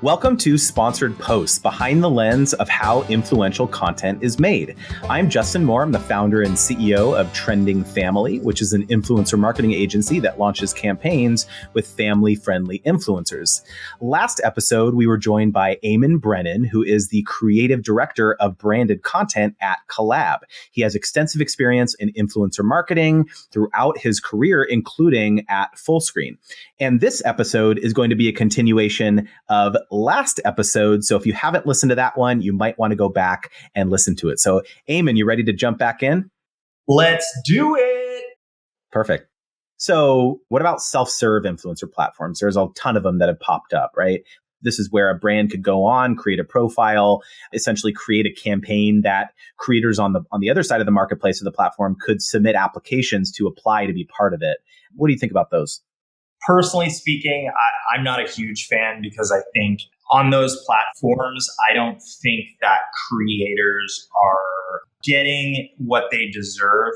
Welcome to Sponsored Posts, behind the lens of how influential content is made. I'm Justin Moore. I'm the founder and CEO of Trending Family, which is an influencer marketing agency that launches campaigns with family-friendly influencers. Last episode, we were joined by Eamon Brennan, who is the creative director of branded content at Collab. He has extensive experience in influencer marketing throughout his career, including at Fullscreen. And this episode is going to be a continuation of last episode. So if you haven't listened to that one, you might want to go back and listen to it. So Eamon, you ready to jump back in? Let's do it. Perfect. So what about self-serve influencer platforms? There's a ton of them that have popped up, right? This is where a brand could go on, create a profile, essentially create a campaign that creators on the other side of the marketplace of the platform could submit applications to apply to be part of it. What do you think about those? Personally speaking, I'm not a huge fan because I think on those platforms, I don't think that creators are getting what they deserve.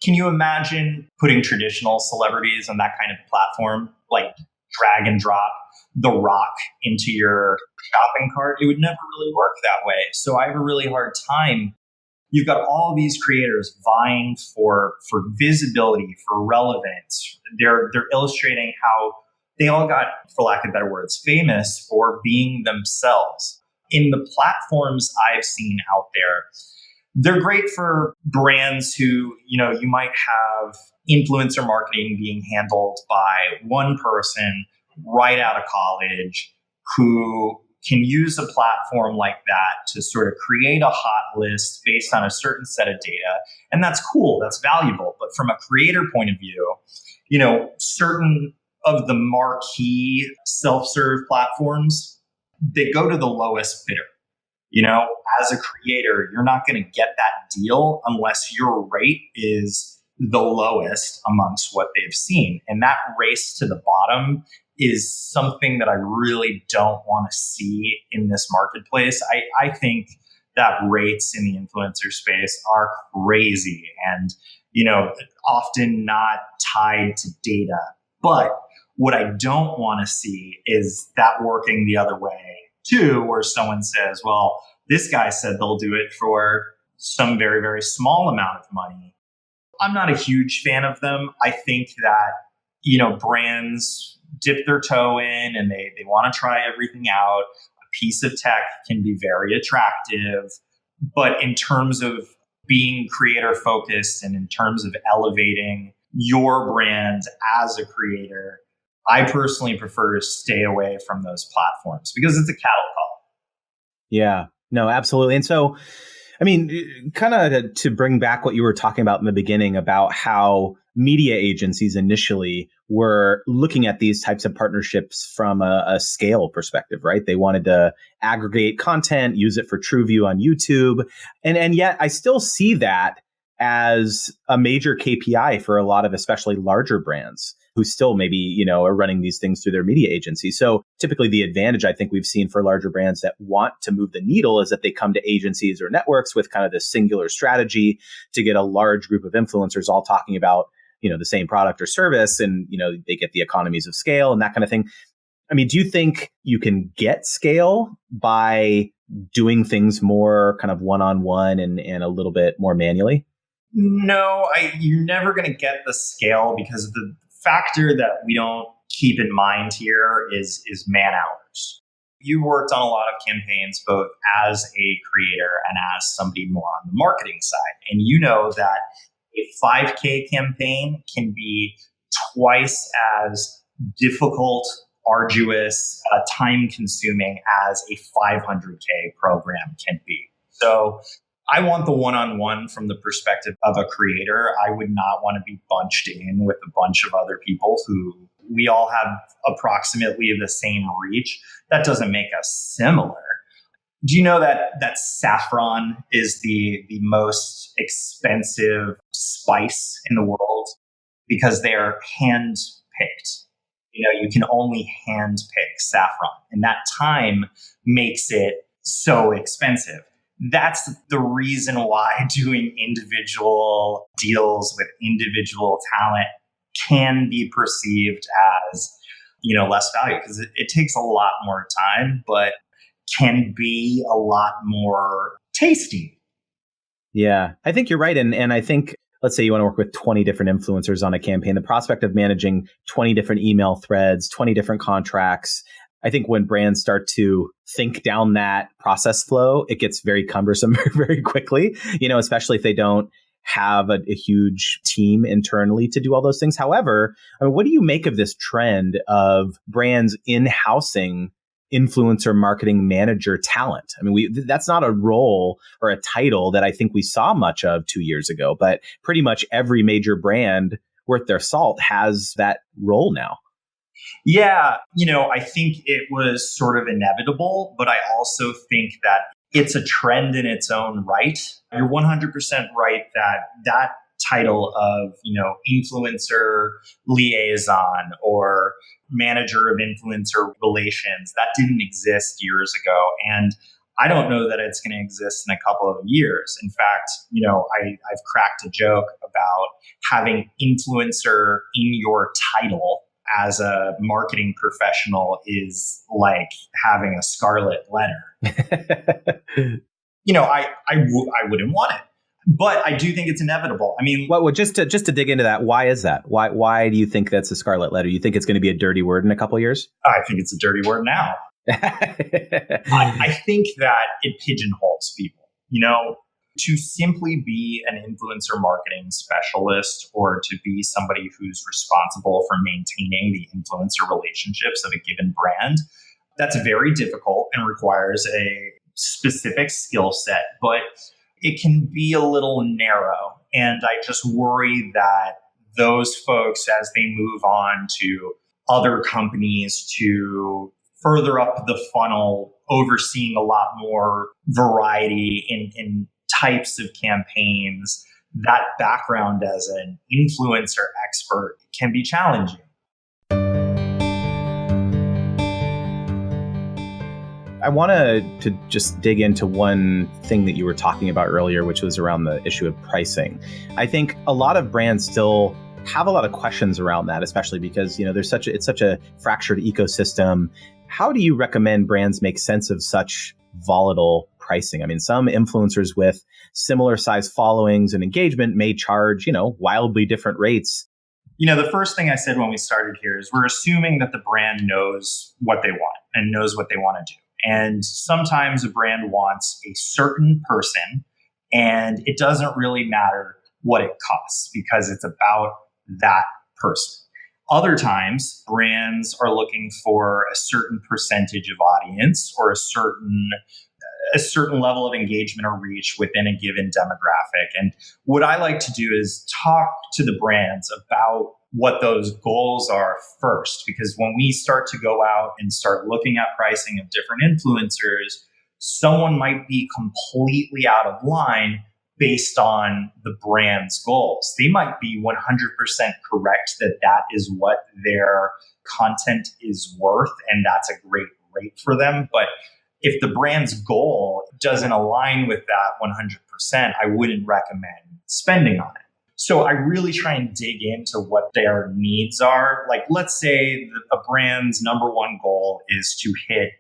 Can you imagine putting traditional celebrities on that kind of platform, like drag and drop The Rock into your shopping cart? It would never really work that way. So I have a really hard time. You've got all these creators vying for visibility, for relevance. They're illustrating how they all got, for lack of better words, famous for being themselves. In the platforms I've seen out there, they're great for brands who, you might have influencer marketing being handled by one person right out of college who can use a platform like that to sort of create a hot list based on a certain set of data. And that's cool. That's valuable. But from a creator point of view, certain of the marquee self-serve platforms, they go to the lowest bidder. As a creator, you're not going to get that deal unless your rate is the lowest amongst what they've seen. And that race to the bottom is something that I really don't want to see in this marketplace. I think that rates in the influencer space are crazy and, often not tied to data. But what I don't want to see is that working the other way too, where someone says, well, this guy said they'll do it for some very, very small amount of money. I'm not a huge fan of them. I think that, brands dip their toe in and they want to try everything out. A piece of tech can be very attractive, but in terms of being creator focused and in terms of elevating your brand as a creator, I personally prefer to stay away from those platforms because it's a cattle call. Yeah, no, absolutely. And so, kind of to bring back what you were talking about in the beginning about how media agencies initially were looking at these types of partnerships from a scale perspective, right? They wanted to aggregate content, use it for TrueView on YouTube. And yet I still see that as a major KPI for a lot of especially larger brands who still maybe, are running these things through their media agency. So typically the advantage I think we've seen for larger brands that want to move the needle is that they come to agencies or networks with kind of this singular strategy to get a large group of influencers all talking about, the same product or service, and, they get the economies of scale and that kind of thing. Do you think you can get scale by doing things more kind of one-on-one and a little bit more manually? No, you're never going to get the scale because the factor that we don't keep in mind here is man hours. You've worked on a lot of campaigns, both as a creator and as somebody more on the marketing side. And you know that a 5K campaign can be twice as difficult, arduous, time-consuming as a 500K program can be. So I want the one-on-one from the perspective of a creator. I would not want to be bunched in with a bunch of other people who we all have approximately the same reach. That doesn't make us similar. Do you know that saffron is the most expensive spice in the world because they are hand-picked? You can only hand-pick saffron, and that time makes it so expensive. That's the reason why doing individual deals with individual talent can be perceived as less value because it takes a lot more time, but can be a lot more tasty. Yeah, I think you're right. And I think, let's say you want to work with 20 different influencers on a campaign, the prospect of managing 20 different email threads, 20 different contracts. I think when brands start to think down that process flow, it gets very cumbersome very quickly, especially if they don't have a huge team internally to do all those things. However, I mean, what do you make of this trend of brands in-housing influencer marketing manager talent? I mean, that's not a role or a title that I think we saw much of 2 years ago, but pretty much every major brand worth their salt has that role now. Yeah, I think it was sort of inevitable, but I also think that it's a trend in its own right. You're 100% right that title of, influencer liaison or manager of influencer relations, that didn't exist years ago. And I don't know that it's going to exist in a couple of years. In fact, I've cracked a joke about having influencer in your title as a marketing professional is like having a scarlet letter. I wouldn't want it, but I do think it's inevitable. I mean, well, just to dig into that, why is that? Why do you think that's a scarlet letter? You think it's going to be a dirty word in a couple of years? I think it's a dirty word now. I think that it pigeonholes people, to simply be an influencer marketing specialist or to be somebody who's responsible for maintaining the influencer relationships of a given brand. That's very difficult and requires a specific skill set, but it can be a little narrow. And I just worry that those folks, as they move on to other companies to further up the funnel, overseeing a lot more variety in types of campaigns, that background as an influencer expert can be challenging. I wanted to just dig into one thing that you were talking about earlier, which was around the issue of pricing. I think a lot of brands still have a lot of questions around that, especially because, it's such a fractured ecosystem. How do you recommend brands make sense of such volatile pricing? I mean, some influencers with similar size followings and engagement may charge, wildly different rates. The first thing I said when we started here is we're assuming that the brand knows what they want and knows what they want to do. And sometimes a brand wants a certain person and it doesn't really matter what it costs because it's about that person. Other times, brands are looking for a certain percentage of audience or a certain level of engagement or reach within a given demographic. And what I like to do is talk to the brands about what those goals are first, because when we start to go out and start looking at pricing of different influencers, someone might be completely out of line based on the brand's goals. They might be 100% correct that is what their content is worth, and that's a great rate for them. But if the brand's goal doesn't align with that 100%, I wouldn't recommend spending on it. So I really try and dig into what their needs are. Like, let's say a brand's number one goal is to hit,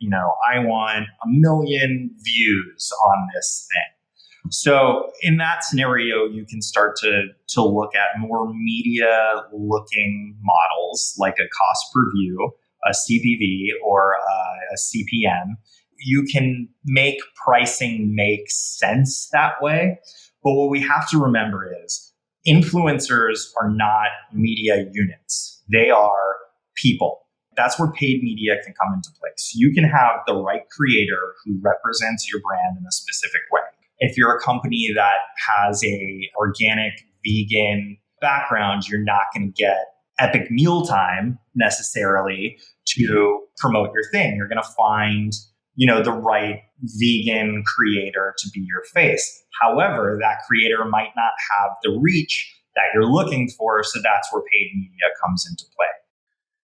I want 1 million views on this thing. So in that scenario, you can start to look at more media looking models like a cost per view, a CPV, or a CPM. You can make pricing make sense that way. But what we have to remember is influencers are not media units. They are people. That's where paid media can come into place. You can have the right creator who represents your brand in a specific way. If you're a company that has a organic vegan background, you're not going to get Epic Mealtime necessarily to promote your thing. You're going to find the right vegan creator to be your face. However, that creator might not have the reach that you're looking for. So that's where paid media comes into play.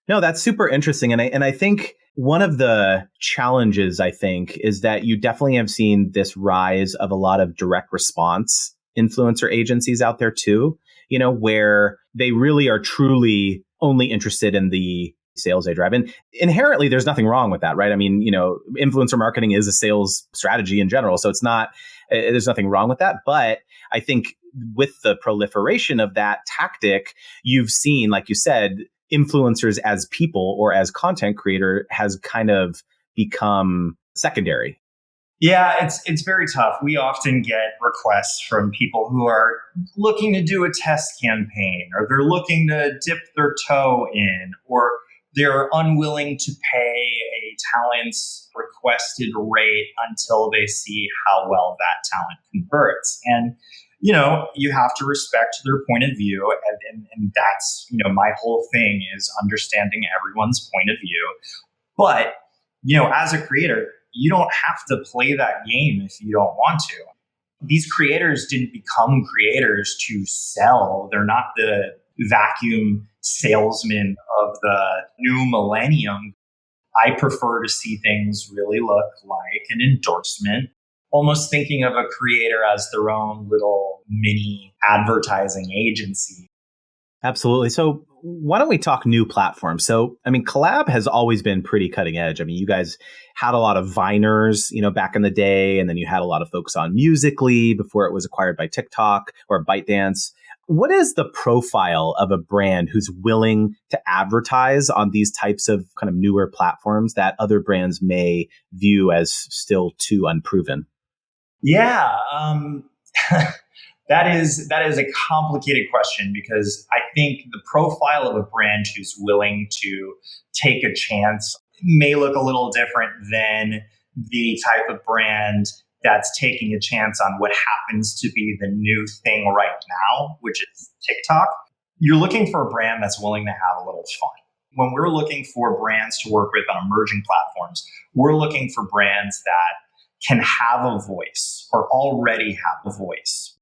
No, that's super interesting. And I think one of the challenges, is that you definitely have seen this rise of a lot of direct response influencer agencies out there too, where they really are truly only interested in the sales they drive. And inherently, there's nothing wrong with that, right? I mean, influencer marketing is a sales strategy in general. So there's nothing wrong with that. But I think with the proliferation of that tactic, you've seen, like you said, influencers as people or as content creator has kind of become secondary. Yeah, it's very tough. We often get requests from people who are looking to do a test campaign, or they're looking to dip their toe in, or they're unwilling to pay a talent's requested rate until they see how well that talent converts. And, you have to respect their point of view. And that's, my whole thing is understanding everyone's point of view. But, as a creator, you don't have to play that game if you don't want to. These creators didn't become creators to sell. They're not the vacuum salesman of the new millennium. I prefer to see things really look like an endorsement, almost thinking of a creator as their own little mini advertising agency. Absolutely. So why don't we talk new platforms? So, I mean, collab has always been pretty cutting edge. I mean, you guys had a lot of Viners, back in the day, and then you had a lot of focus on Musical.ly before it was acquired by TikTok or ByteDance. What is the profile of a brand who's willing to advertise on these types of kind of newer platforms that other brands may view as still too unproven? Yeah. That is a complicated question, because I think the profile of a brand who's willing to take a chance may look a little different than the type of brand that's taking a chance on what happens to be the new thing right now, which is TikTok. You're looking for a brand that's willing to have a little fun. When we're looking for brands to work with on emerging platforms, we're looking for brands that can have a voice or already have a voice.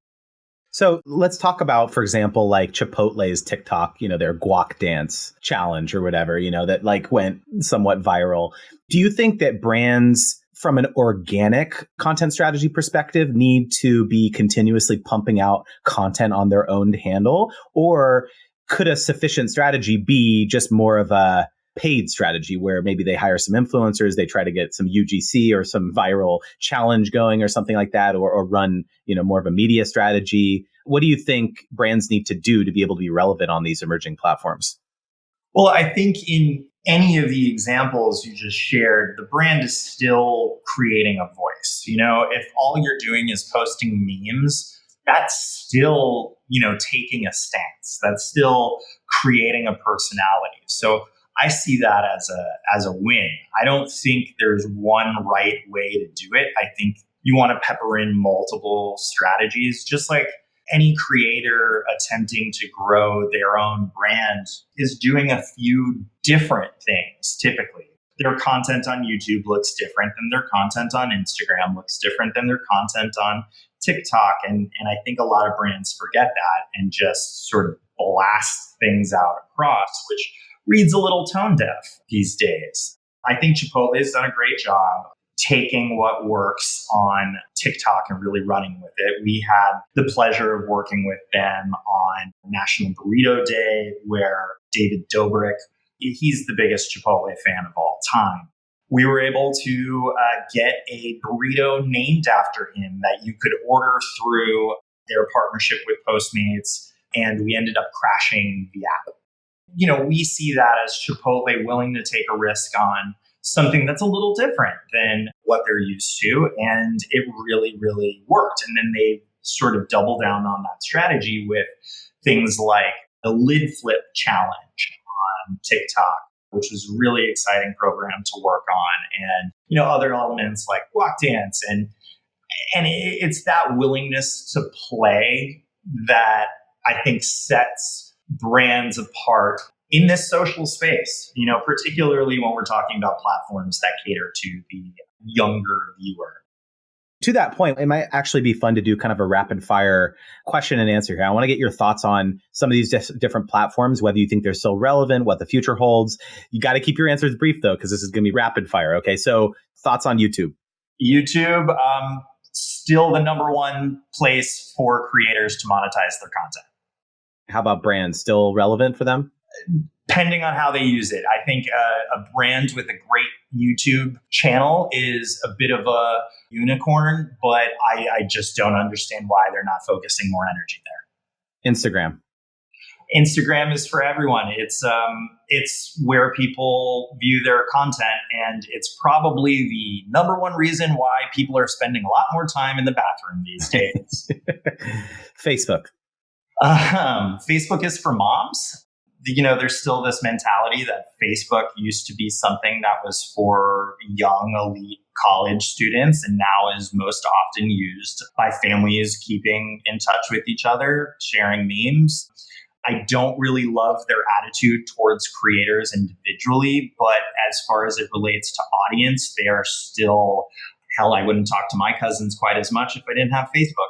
So let's talk about, for example, like Chipotle's TikTok, their guac dance challenge or whatever, that like went somewhat viral. Do you think that brands from an organic content strategy perspective need to be continuously pumping out content on their own handle? Or could a sufficient strategy be just more of a paid strategy where maybe they hire some influencers, they try to get some UGC or some viral challenge going or something like that, or run, more of a media strategy? What do you think brands need to do to be able to be relevant on these emerging platforms? Well, I think in any of the examples you just shared, the brand is still creating a voice. If all you're doing is posting memes, that's still, taking a stance. That's still creating a personality. So I see that as a win. I don't think there's one right way to do it. I think you want to pepper in multiple strategies, just like any creator attempting to grow their own brand is doing a few different things. Typically, their content on YouTube looks different than their content on Instagram, looks different than their content on TikTok. And I think a lot of brands forget that and just sort of blast things out across, which reads a little tone deaf these days. I think Chipotle has done a great job taking what works on TikTok and really running with it. We had the pleasure of working with them on National Burrito Day, where David Dobrik, he's the biggest Chipotle fan of all time. We were able to get a burrito named after him that you could order through their partnership with Postmates, and we ended up crashing the app. We see that as Chipotle willing to take a risk on something that's a little different than what they're used to. And it really, really worked. And then they sort of double down on that strategy with things like the lid flip challenge on TikTok, which was a really exciting program to work on. And, other elements like guac dance. And it's that willingness to play that I think sets brands apart in this social space, particularly when we're talking about platforms that cater to the younger viewer. To that point, it might actually be fun to do kind of a rapid fire question and answer here. I want to get your thoughts on some of these different platforms, whether you think they're still relevant, what the future holds. You got to keep your answers brief, though, because this is going to be rapid fire. Okay, so thoughts on YouTube? YouTube, still the number one place for creators to monetize their content. How about brands? Still relevant for them? Depending on how they use it. I think a brand with a great YouTube channel is a bit of a unicorn, but I just don't understand why they're not focusing more energy there. Instagram. Instagram is for everyone. It's where people view their content, and it's probably the number one reason why people are spending a lot more time in the bathroom these days. Facebook. Facebook is for moms. There's still this mentality that Facebook used to be something that was for young, elite college students, and now is most often used by families keeping in touch with each other, sharing memes. I don't really love their attitude towards creators individually, but as far as it relates to audience, they are still, hell, I wouldn't talk to my cousins quite as much if I didn't have Facebook.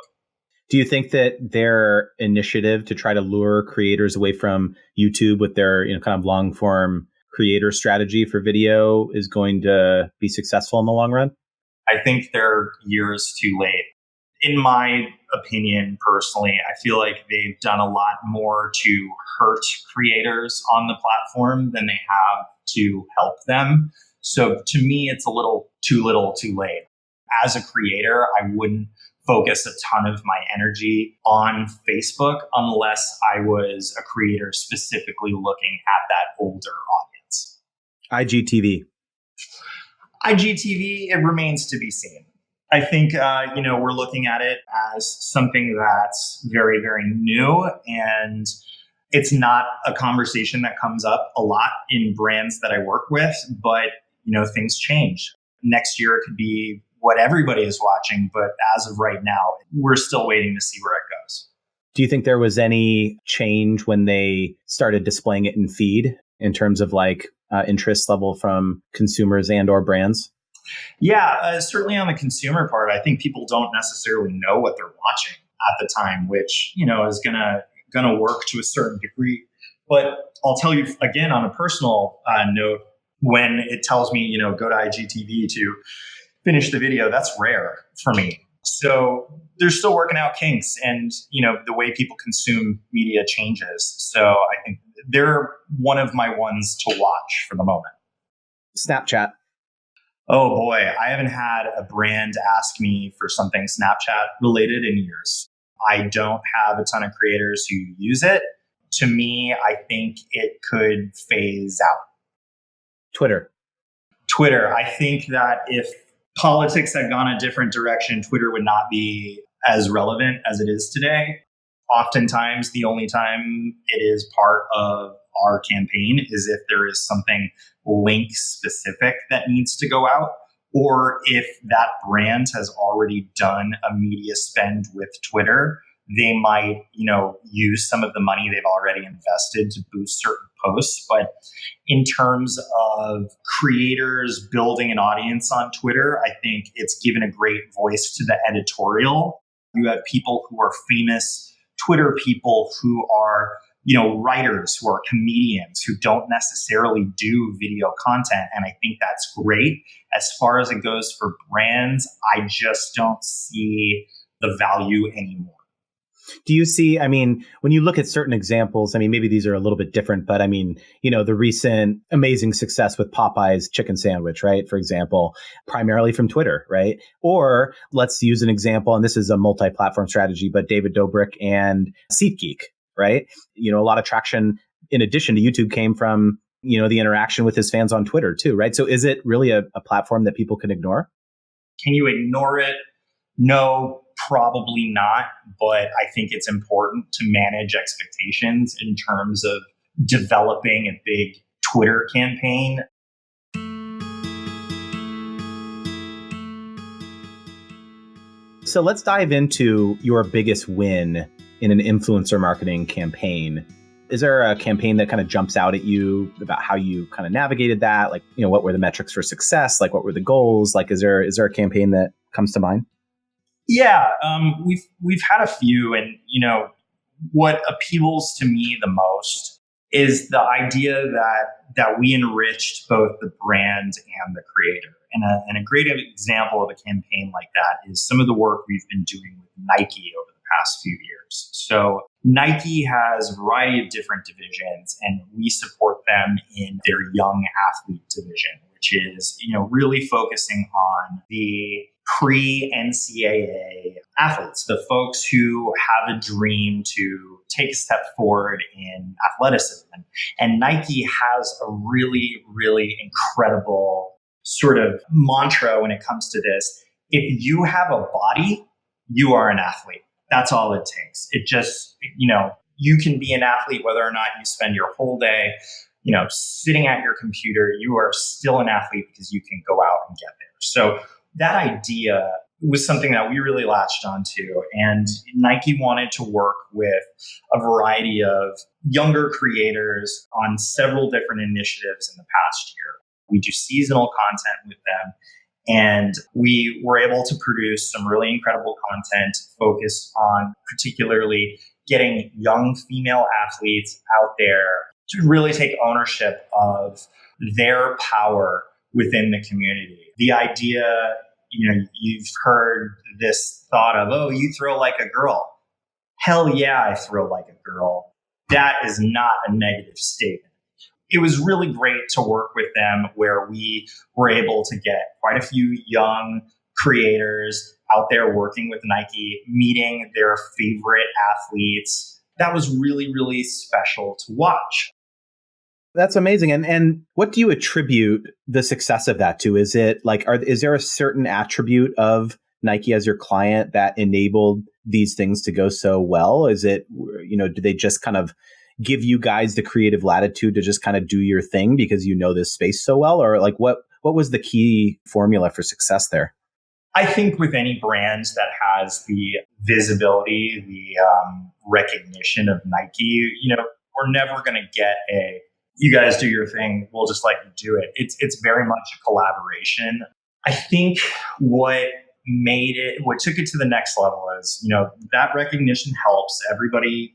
Do you think that their initiative to try to lure creators away from YouTube with their kind of long form creator strategy for video is going to be successful in the long run? I think they're years too late. In my opinion, personally, I feel like they've done a lot more to hurt creators on the platform than they have to help them. So to me, it's a little too late. As a creator, I wouldn't focus a ton of my energy on Facebook unless I was a creator specifically looking at that older audience. IGTV. IGTV, it remains to be seen. I think, we're looking at it as something that's very, very new, and it's not a conversation that comes up a lot in brands that I work with, but, things change. Next year, it could be what everybody is watching, but as of right now, we're still waiting to see where it goes. Do you think there was any change when they started displaying it in feed in terms of interest level from consumers and or brands? Yeah, certainly on the consumer part, I think people don't necessarily know what they're watching at the time, which, is gonna work to a certain degree. But I'll tell you again, on a personal note, when it tells me, go to IGTV to finish the video, that's rare for me. So they're still working out kinks, and the way people consume media changes. So I think they're one of my ones to watch for the moment. Snapchat. Oh boy, I haven't had a brand ask me for something Snapchat related in years. I don't have a ton of creators who use it. To me, I think it could phase out. Twitter. I think that if politics had gone a different direction, Twitter would not be as relevant as it is today. Oftentimes, the only time it is part of our campaign is if there is something link specific that needs to go out, or if that brand has already done a media spend with Twitter, they might, use some of the money they've already invested to boost certain posts. But in terms of creators building an audience on Twitter, I think it's given a great voice to the editorial. You have people who are famous Twitter people who are, writers, who are comedians, who don't necessarily do video content. And I think that's great. As far as it goes for brands, I just don't see the value anymore. Do you see, when you look at certain examples, maybe these are a little bit different, but the recent amazing success with Popeye's chicken sandwich, right? For example, primarily from Twitter, right? Or let's use an example, and this is a multi-platform strategy, but David Dobrik and SeatGeek, right? A lot of traction in addition to YouTube came from, the interaction with his fans on Twitter too, right? So is it really a platform that people can ignore? Can you ignore it? No, probably not. But I think it's important to manage expectations in terms of developing a big Twitter campaign. So let's dive into your biggest win in an influencer marketing campaign. Is there a campaign that kind of jumps out at you about how you kind of navigated that? What were the metrics for success? What were the goals? Is there a campaign that comes to mind? Yeah, we've had a few, and what appeals to me the most is the idea that we enriched both the brand and the creator. And a great example of a campaign like that is some of the work we've been doing with Nike over the past few years. So Nike has a variety of different divisions, and we support them in their young athlete division, which is, really focusing on the pre-NCAA athletes, the folks who have a dream to take a step forward in athleticism. And Nike has a really, really incredible sort of mantra when it comes to this. If you have a body, you are an athlete. That's all it takes. It just, you can be an athlete whether or not you spend your whole day, sitting at your computer. You are still an athlete because you can go out and get there. So that idea was something that we really latched onto. And Nike wanted to work with a variety of younger creators on several different initiatives in the past year. We do seasonal content with them. And we were able to produce some really incredible content focused on particularly getting young female athletes out there to really take ownership of their power within the community. The idea, you've heard this thought of, oh, you throw like a girl. Hell yeah, I throw like a girl. That is not a negative statement. It was really great to work with them where we were able to get quite a few young creators out there working with Nike, meeting their favorite athletes. That was really, really special to watch. That's amazing. And what do you attribute the success of that to? Is it is there a certain attribute of Nike as your client that enabled these things to go so well? Is it, do they just kind of give you guys the creative latitude to just kind of do your thing because you know this space so well? Or what was the key formula for success there? I think with any brand that has the visibility, the recognition of Nike, we're never going to get you guys do your thing, we'll just let you do it. It's very much a collaboration. I think what took it to the next level is, that recognition helps. Everybody,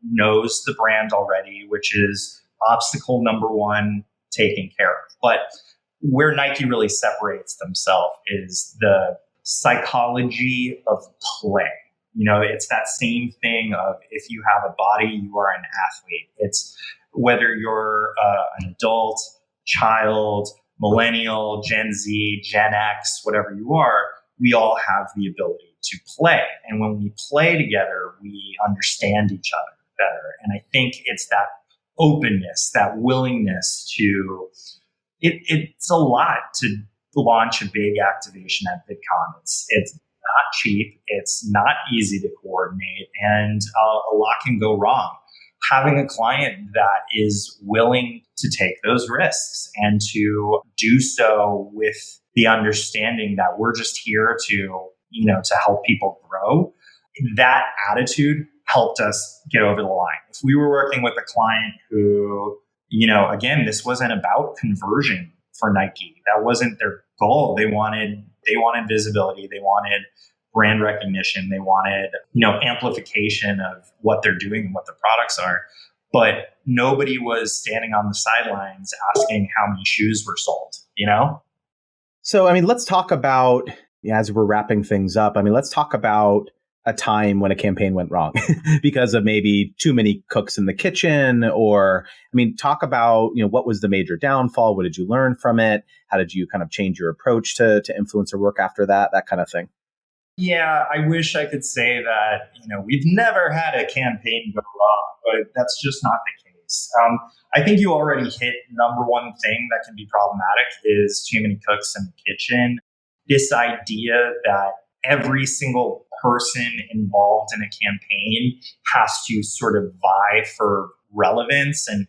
knows the brand already, which is obstacle number one taken care of. But where Nike really separates themselves is the psychology of play. It's that same thing of if you have a body, you are an athlete. It's whether you're an adult, child, millennial, Gen Z, Gen X, whatever you are, we all have the ability to play. And when we play together, we understand each other better. And I think it's that openness, that willingness to, it's a lot to launch a big activation at VidCon. It's not cheap. It's not easy to coordinate, and a lot can go wrong. Having a client that is willing to take those risks and to do so with the understanding that we're just here to help people grow, that attitude helped us get over the line. If we were working with a client who, again, this wasn't about conversion for Nike. That wasn't their goal. They wanted visibility. They wanted brand recognition. They wanted, amplification of what they're doing and what the products are. But nobody was standing on the sidelines asking how many shoes were sold, So, let's talk about, as we're wrapping things up, let's talk about a time when a campaign went wrong because of maybe too many cooks in the kitchen, or, talk about, what was the major downfall? What did you learn from it? How did you kind of change your approach to influencer work after that kind of thing? Yeah, I wish I could say that, we've never had a campaign go wrong, but that's just not the case. I think you already hit number one thing that can be problematic is too many cooks in the kitchen. This idea that every single person involved in a campaign has to sort of vie for relevance and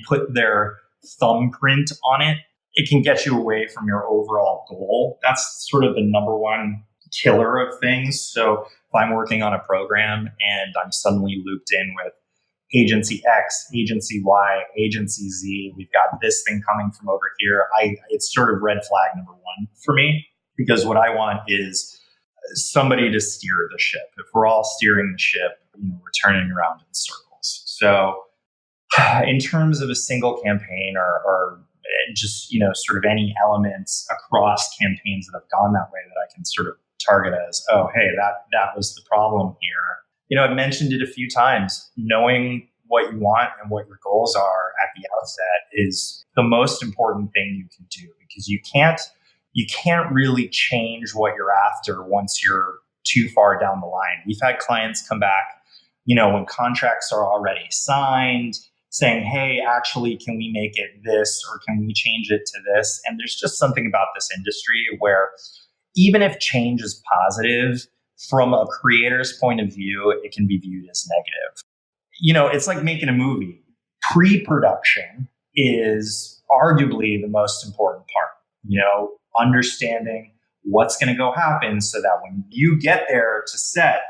put their thumbprint on it. It can get you away from your overall goal. That's sort of the number one killer of things. So if I'm working on a program and I'm suddenly looped in with agency X, agency Y, agency Z, we've got this thing coming from over here, it's sort of red flag number one for me, because what I want is somebody to steer the ship. If we're all steering the ship, we're turning around in circles. So in terms of a single campaign or just, sort of any elements across campaigns that have gone that way that I can sort of target as, oh, hey, that was the problem here. I've mentioned it a few times. Knowing what you want and what your goals are at the outset is the most important thing you can do, because you can't really change what you're after once you're too far down the line. We've had clients come back, when contracts are already signed, saying, hey, actually, can we make it this, or can we change it to this? And there's just something about this industry where even if change is positive, from a creator's point of view, it can be viewed as negative. It's like making a movie. Pre-production is arguably the most important part, understanding what's going to go happen so that when you get there to set,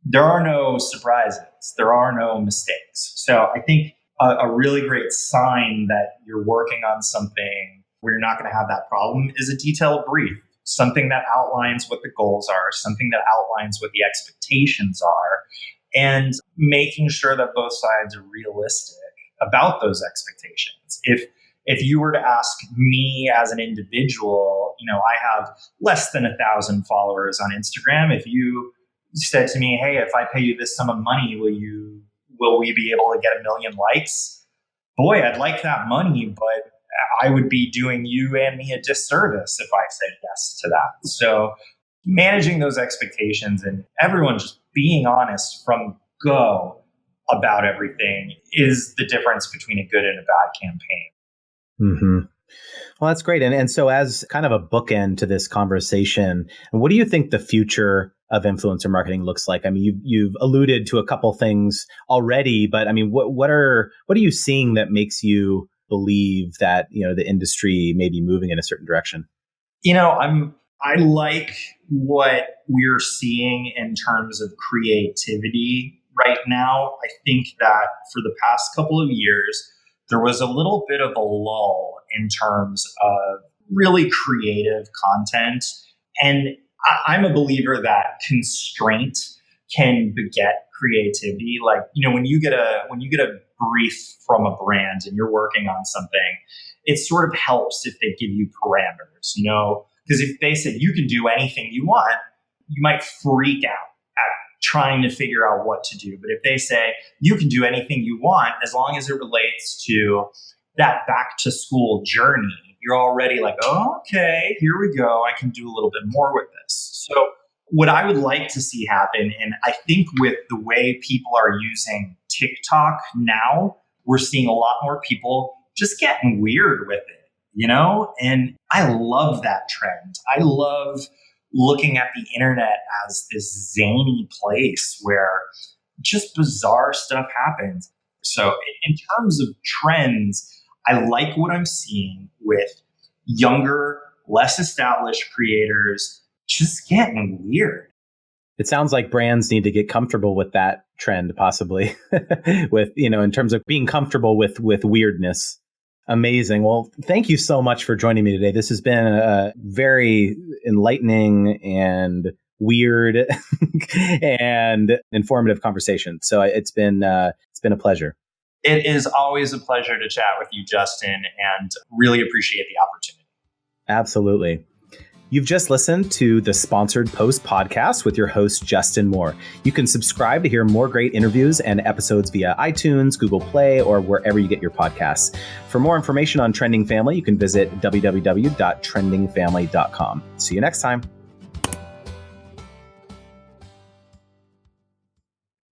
there are no surprises, there are no mistakes. So I think a really great sign that you're working on something where you're not going to have that problem is a detailed brief, something that outlines what the goals are, something that outlines what the expectations are, and making sure that both sides are realistic about those expectations. If you were to ask me as an individual, I have less than 1,000 followers on Instagram. If you said to me, hey, if I pay you this sum of money, will we be able to get 1 million likes? Boy, I'd like that money, but I would be doing you and me a disservice if I said yes to that. So managing those expectations and everyone just being honest from go about everything is the difference between a good and a bad campaign. Mm-hmm. Well, that's great. And so as kind of a bookend to this conversation, what do you think the future of influencer marketing looks like? I mean, you've alluded to a couple things already, but I mean, what are you seeing that makes you believe that, the industry may be moving in a certain direction? I like what we're seeing in terms of creativity right now. I think that for the past couple of years, there was a little bit of a lull in terms of really creative content. And I'm a believer that constraint can beget creativity. Like, when you get a brief from a brand and you're working on something, it sort of helps if they give you parameters, because if they said you can do anything you want, you might freak out at trying to figure out what to do. But if they say you can do anything you want, as long as it relates to that back to school journey, you're already like, oh, okay, here we go. I can do a little bit more with this. So what I would like to see happen, and I think with the way people are using TikTok now, we're seeing a lot more people just getting weird with it, and I love that trend. I love looking at the internet as this zany place where just bizarre stuff happens. So in terms of trends, I like what I'm seeing with younger, less established creators just getting weird. It sounds like brands need to get comfortable with that trend, possibly, with, in terms of being comfortable with weirdness. Amazing. Well, thank you so much for joining me today. This has been a very enlightening and weird and informative conversation. So it's been a pleasure. It is always a pleasure to chat with you, Justin, and really appreciate the opportunity. Absolutely. You've just listened to the Sponsored Post podcast with your host, Justin Moore. You can subscribe to hear more great interviews and episodes via iTunes, Google Play, or wherever you get your podcasts. For more information on Trending Family, you can visit www.trendingfamily.com. See you next time.